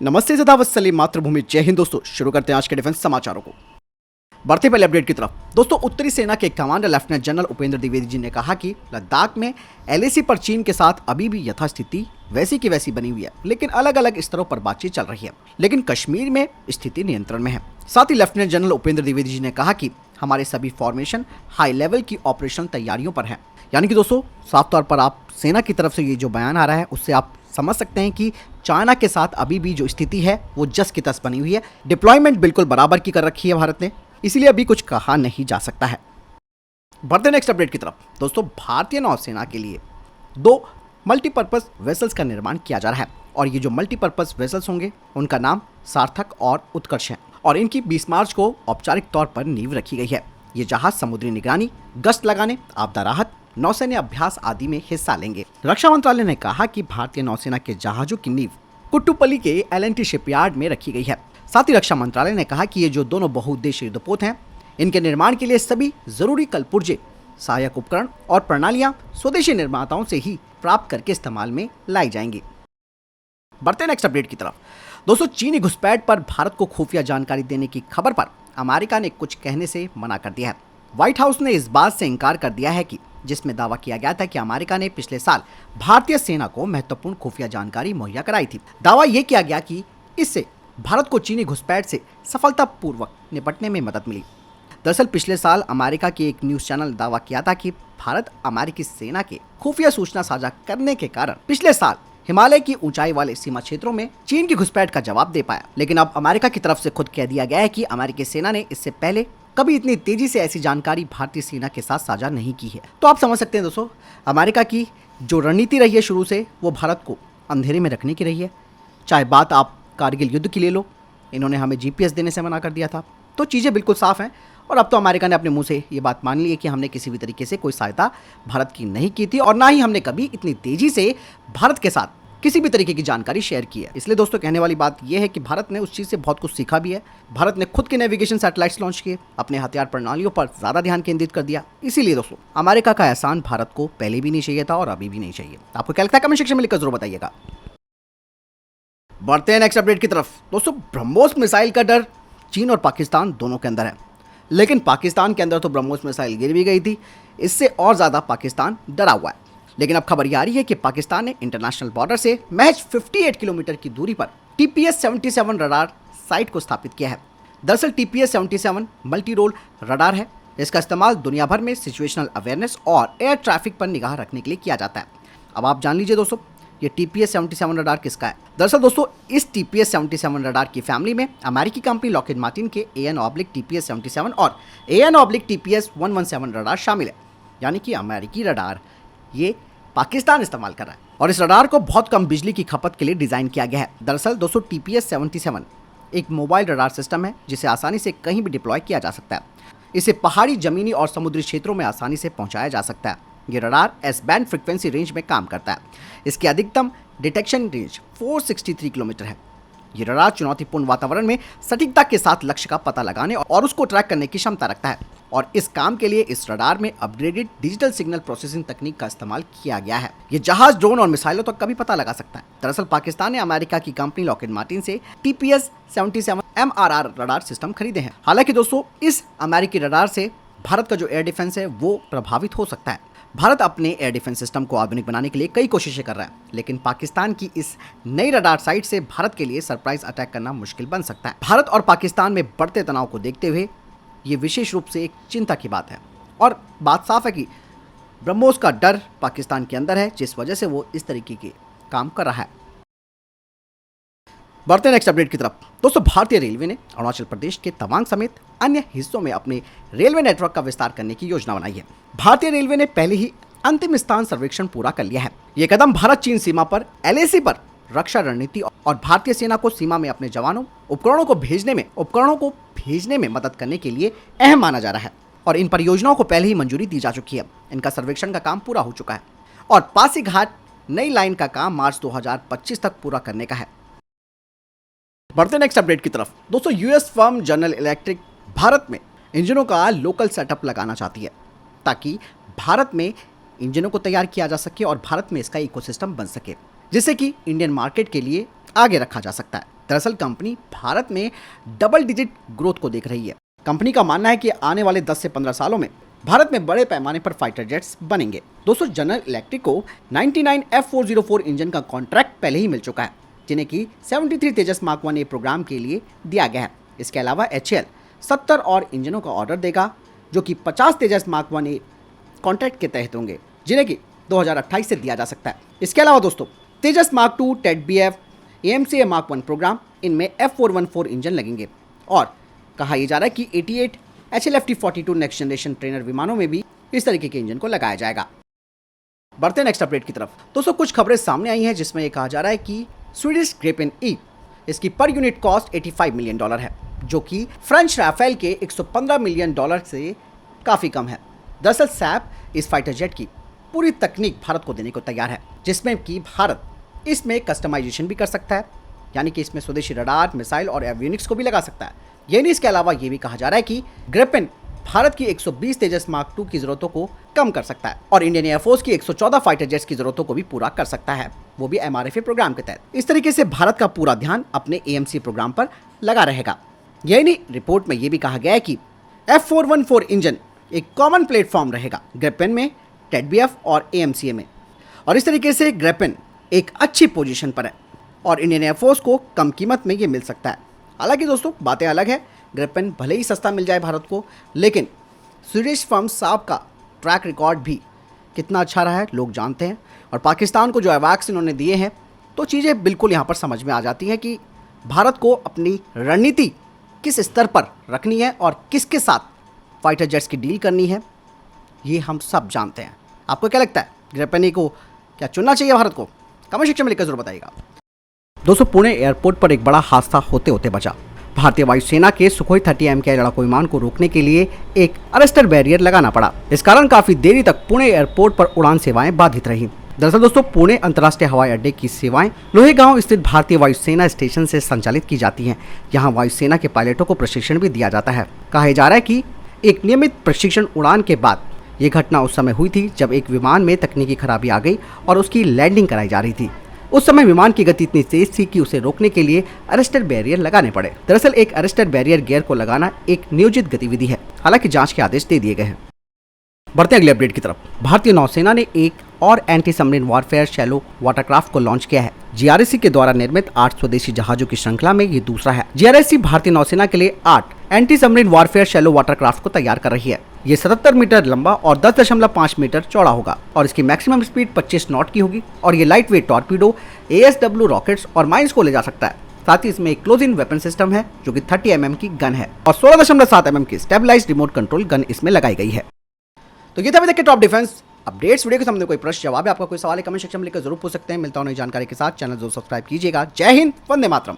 नमस्ते जदावत सलीम मातृभूमि जय हिंद दोस्तों। शुरू करते हैं आज के डिफेंस समाचारों को। बढ़ते पहले अपडेट की तरफ। दोस्तों, उत्तरी सेना के commander lieutenant general Upendra Dwivedi ji ने कहा कि लद्दाख में एलएसी पर चीन के साथ अभी भी यथास्थिति वैसी की वैसी बनी हुई है, लेकिन अलग अलग स्तरों पर बातचीत चल रही है, लेकिन कश्मीर में स्थिति नियंत्रण में है। साथ ही लेफ्टिनेंट जनरल उपेंद्र द्विवेदी जी ने कहा कि हमारे सभी फॉर्मेशन हाई लेवल की ऑपरेशनल तैयारियों पर है। यानी कि दोस्तों, साफ तौर पर आप सेना की तरफ से ये जो बयान आ रहा है उससे आप समझ सकते हैं कि चाइना के साथ अभी भी जो स्थिति है वो जस की तस बनी हुई है। डिप्लॉयमेंट बिल्कुल बराबर की कर रखी है भारत ने, इसीलिए अभी कुछ कहा नहीं जा सकता है। बढ़ते नेक्स्ट अपडेट की तरफ। दोस्तों, भारतीय नौसेना के लिए 2 मल्टीपर्पज वेसल्स का निर्माण किया जा रहा है और ये जो मल्टीपर्पज वेसल्स होंगे उनका नाम सार्थक और उत्कर्ष है और इनकी 20 मार्च को औपचारिक तौर पर नींव रखी गई है। ये जहाज समुद्री निगरानी, गश्त लगाने, आपदा राहत, नौसैन्य अभ्यास आदि में हिस्सा लेंगे। रक्षा मंत्रालय ने कहा कि भारतीय नौसेना के जहाजों की नींव कुट्टुपल्ली के एलएनटी शिपयार्ड में रखी गई है। साथ ही रक्षा मंत्रालय ने कहा कि ये जो दोनों बहुउद्देशीय युद्धपोत हैं, इनके निर्माण के लिए सभी जरूरी कलपुर्जे, सहायक उपकरण और प्रणालियां स्वदेशी निर्माताओं से ही प्राप्त करके इस्तेमाल में लाई जाएंगी। बढ़ते नेक्स्ट अपडेट की तरफ। दोस्तों, चीनी घुसपैठ पर भारत को खुफिया जानकारी देने की खबर पर अमेरिका ने कुछ कहने से मना कर दिया है। व्हाइट हाउस ने इस बात से इनकार कर दिया है कि जिसमें दावा किया गया था कि अमेरिका ने पिछले साल भारतीय सेना को महत्वपूर्ण खुफिया जानकारी मुहैया कराई थी। दावा यह किया गया कि इससे भारत को चीनी घुसपैठ से सफलतापूर्वक निपटने में मदद मिली। दरअसल पिछले साल अमेरिका के एक न्यूज चैनल ने दावा किया था कि भारत अमेरिकी सेना के खुफिया सूचना साझा करने के कारण पिछले साल हिमालय की ऊंचाई वाले सीमा क्षेत्रों में चीन की घुसपैठ का जवाब दे पाया। लेकिन अब अमेरिका की तरफ से खुद कह दिया गया है कि अमेरिकी सेना ने इससे पहले कभी इतनी तेजी से ऐसी जानकारी भारतीय सेना के साथ साझा नहीं की है। तो आप समझ सकते हैं दोस्तों, अमेरिका की जो रणनीति रही है शुरू से, वो भारत को अंधेरे में रखने की रही है। चाहे बात आप कारगिल युद्ध की ले लो, इन्होंने हमें जीपीएस देने से मना कर दिया था, तो चीज़ें बिल्कुल साफ हैं। और अब तो अमेरिका ने अपने मुंह से ये बात मान ली है कि हमने किसी भी तरीके से कोई सहायता भारत की नहीं की थी और ना ही हमने कभी इतनी तेजी से भारत के साथ किसी भी तरीके की जानकारी शेयर की है। इसलिए दोस्तों, कहने वाली बात यह है कि भारत ने उस चीज़ से बहुत कुछ सीखा भी है। भारत ने खुद के नेविगेशन सैटेलाइट्स लॉन्च किए, अपने हथियार प्रणालियों पर ज़्यादा ध्यान केंद्रित कर दिया। इसीलिए दोस्तों, अमेरिका का एहसान भारत को पहले भी नहीं चाहिए था और अभी भी नहीं चाहिए। आपको क्या लगता है, कमेंट सेक्शन में लिखकर जरूर बताइएगा। बढ़ते हैं नेक्स्ट अपडेट की तरफ। दोस्तों, ब्रह्मोस मिसाइल का डर चीन और पाकिस्तान दोनों के अंदर है, लेकिन पाकिस्तान के अंदर तो ब्रह्मोस मिसाइल गिर भी गई थी, इससे और ज़्यादा पाकिस्तान डरा हुआ है। लेकिन अब खबर आ रही है कि पाकिस्तान ने इंटरनेशनल बॉर्डर से महज 58 किलोमीटर की दूरी पर TPS-77 रडार साइट को स्थापित किया है। दरअसल TPS-77 मल्टी रोल रडार है। इसका इस्तेमाल दुनिया भर में सिचुएशनल अवेयरनेस और एयर ट्रैफिक पर निगाह रखने के लिए किया जाता है। अब आप जान लीजिए दोस्तों, ये TPS-77 रडार किसका है। दरअसल दोस्तों, इस TPS-77 रडार की फैमिली में अमेरिकी कंपनी लॉकहीड मार्टिन के AN/TPS-77 और AN/TPS-117 रडार शामिल है। यानी कि अमेरिकी रडार ये पाकिस्तान इस्तेमाल कर रहा है और इस रडार को बहुत कम बिजली की खपत के लिए डिज़ाइन किया गया है। दरअसल दोस्तों, TPS-77 एक मोबाइल रडार सिस्टम है जिसे आसानी से कहीं भी डिप्लॉय किया जा सकता है। इसे पहाड़ी, जमीनी और समुद्री क्षेत्रों में आसानी से पहुंचाया जा सकता है। ये radar S band frequency range में काम करता है। इसकी अधिकतम डिटेक्शन रेंज 463 किलोमीटर है। ये रडार चुनौतीपूर्ण वातावरण में सटीकता के साथ लक्ष्य का पता लगाने और उसको ट्रैक करने की क्षमता रखता है और इस काम के लिए इस रडार में अपग्रेडेड डिजिटल सिग्नल प्रोसेसिंग तकनीक का इस्तेमाल किया गया है। ये जहाज, ड्रोन और मिसाइलों तक का भी पता लगा सकता है। दरअसल पाकिस्तान ने अमेरिका की कंपनी लॉकहीड मार्टिन से TPS-77 MRR रडार सिस्टम खरीदे हैं। हालांकि दोस्तों, इस अमेरिकी रडार से भारत का जो एयर डिफेंस है वो प्रभावित हो सकता है। भारत अपने एयर डिफेंस सिस्टम को आधुनिक बनाने के लिए कई कोशिशें कर रहा है, लेकिन पाकिस्तान की इस नई रडार साइट से भारत के लिए सरप्राइज अटैक करना मुश्किल बन सकता है। भारत और पाकिस्तान में बढ़ते तनाव को देखते हुए ये विशेष रूप से एक चिंता की बात है और बात साफ है कि ब्रह्मोस का डर पाकिस्तान के अंदर है, जिस वजह से वो इस तरीके के काम कर रहा है। बढ़ते नेक्स्ट अपडेट की तरफ। दोस्तों, भारतीय रेलवे ने अरुणाचल प्रदेश के तवांग समेत अन्य हिस्सों में अपने रेलवे नेटवर्क का विस्तार करने की योजना बनाई है। भारतीय रेलवे ने पहले ही अंतिम स्थान सर्वेक्षण पूरा कर लिया है। यह कदम भारत चीन सीमा पर LAC पर रक्षा रणनीति और भारतीय सेना को सीमा में अपने जवानों, उपकरणों को भेजने में मदद करने के लिए अहम माना जा रहा है और इन परियोजनाओं को पहले ही मंजूरी दी जा चुकी है। इनका सर्वेक्षण का काम पूरा हो चुका है और पासीघाट नई लाइन का काम मार्च 2025 तक पूरा करने का है। बढ़ते नेक्स्ट अपडेट की तरफ। दोस्तों, US firm general electric Bharat में इंजनों का लोकल सेटअप लगाना चाहती है ताकि भारत में इंजनों को तैयार किया जा सके और भारत में इसका इकोसिस्टम बन सके, जिससे कि इंडियन मार्केट के लिए आगे रखा जा सकता है। दरअसल कंपनी भारत में डबल डिजिट ग्रोथ को देख रही है। कंपनी का मानना है कि आने वाले 10 से 15 सालों में भारत में बड़े पैमाने पर फाइटर जेट्स बनेंगे। दोस्तों, जनरल इलेक्ट्रिक को 99 F404 इंजन का कॉन्ट्रैक्ट पहले ही मिल चुका है, जिन्हें कि 73 तेजस मार्क 1A प्रोग्राम के लिए दिया गया है। इसके अलावा HAL 70 और इंजनों का ऑर्डर देगा, जो कि 50 तेजस मार्क 1A कॉन्ट्रैक्ट के तहत होंगे, जिन्हें कि 2028 से दिया जा सकता है। इसके अलावा दोस्तों, Tejas mark 2, TED BF, AMCA mark 1 programme, इनमें F414 इंजन लगेंगे और कहा यह जा रहा है कि 88 HLFT-42 नेक्स्ट जनरेशन ट्रेनर विमानों में भी इस तरीके के इंजन को लगाया जाएगा। बढ़ते हैं नेक्स्ट अपडेट की तरफ। दोस्तों, कुछ खबरें सामने आई हैं जिसमें यह कहा जा रहा है कि स्वीडिश ग्रिपेन ई, इसकी पर यूनिट कॉस्ट $85 मिलियन है, जो कि फ्रेंच राफेल के $115 मिलियन से काफ़ी कम है। दरअसल सैप इस फाइटर जेट की पूरी तकनीक भारत को देने को तैयार है, जिसमें कि भारत इसमें कस्टमाइजेशन भी कर सकता है, यानी कि इसमें स्वदेशी रडार, मिसाइल और एवियोनिक्स को भी लगा सकता है। ये नहीं, इसके अलावा ये भी कहा जा रहा है कि ग्रिपेन भारत की 120 तेजस मार्क 2 की जरूरतों को कम कर सकता है और इंडियन एयरफोर्स की 114 फाइटर जेट्स की जरूरतों को भी पूरा कर सकता है, वो भी MRFA प्रोग्राम के तहत। इस तरीके से भारत का पूरा ध्यान अपने AMC प्रोग्राम पर लगा रहेगा। यही नहीं, रिपोर्ट में ये भी कहा गया है कि F414 इंजन एक कॉमन प्लेटफॉर्म रहेगा ग्रिपेन में, टेड BF और AMCA में, और इस तरीके से ग्रिपेन एक अच्छी पोजीशन पर है और इंडियन एयरफोर्स को कम कीमत में ये मिल सकता है। हालांकि दोस्तों, बातें अलग है, ग्रिपेन भले ही सस्ता मिल जाए भारत को, लेकिन स्वीडिश फर्म साब का ट्रैक रिकॉर्ड भी कितना अच्छा रहा है लोग जानते हैं, और पाकिस्तान को जो अवैक्स इन्होंने दिए हैं, तो चीज़ें बिल्कुल यहाँ पर समझ में आ जाती हैं कि भारत को अपनी रणनीति किस स्तर पर रखनी है और किसके साथ फाइटर जेट्स की डील करनी है, ये हम सब जानते हैं। आपको क्या लगता है, ग्रिपेन को क्या चुनना चाहिए भारत को? कमेंट सेक्शन में लिखकर जरूर बताइएगा। दोस्तों, पुणे एयरपोर्ट पर एक बड़ा हादसा होते होते बचा। भारतीय वायुसेना के सुखोई 30 MKI लड़ाकू विमान को रोकने के लिए एक अरेस्टर बैरियर लगाना पड़ा। इस कारण काफी देरी तक पुणे एयरपोर्ट पर उड़ान सेवाएं बाधित रही। दरअसल दोस्तों, पुणे अंतर्राष्ट्रीय हवाई अड्डे की सेवाएं लोहेगांव स्थित भारतीय वायुसेना स्टेशन से संचालित की जाती हैं। यहाँ वायुसेना के पायलटों को प्रशिक्षण भी दिया जाता है। कहा जा रहा है कि एक नियमित प्रशिक्षण उड़ान के बाद ये घटना उस समय हुई थी जब एक विमान में तकनीकी खराबी आ गई और उसकी लैंडिंग कराई जा रही थी। उस समय विमान की गति इतनी तेज थी कि उसे रोकने के लिए अरेस्टर बैरियर लगाने पड़े। दरअसल एक अरेस्टर बैरियर गियर को लगाना एक नियोजित गतिविधि है, हालांकि जांच के आदेश दे दिए गए हैं। बढ़ते अगले अपडेट की तरफ। भारतीय नौसेना ने एक और anti submarine warfare shallow watercraft को लॉन्च किया है। GRSC के द्वारा निर्मित 8 स्वदेशी जहाजों की श्रृंखला में ये दूसरा है। GRSC भारतीय नौसेना के लिए 8 anti submarine warfare shallow watercraft को तैयार कर रही है। ये 77 मीटर लंबा और 10.5 मीटर चौड़ा होगा और इसकी मैक्सिमम स्पीड 25 नॉट की होगी और ये light weight torpedo, ASW rockets और माइंस को ले जा सकता है। साथ ही इसमें एक क्लोज इन वेपन सिस्टम है जो कि 30 mm की गन है और 16.7 mm की स्टेबलाइज्ड रिमोट कंट्रोल गन इसमें लगाई गई है। तो ये था अभी तक के टॉप डिफेंस अपडेट्स। वीडियो के सामने कोई प्रश्न जवाब है, आपका कोई सवाल है, कमेंट सेक्शन में लिखकर जरूर पूछ सकते हैं। मिलता हूं नई जानकारी के साथ। चैनल जरूर सब्सक्राइब कीजिएगा। जय हिंद, वंदे मातरम।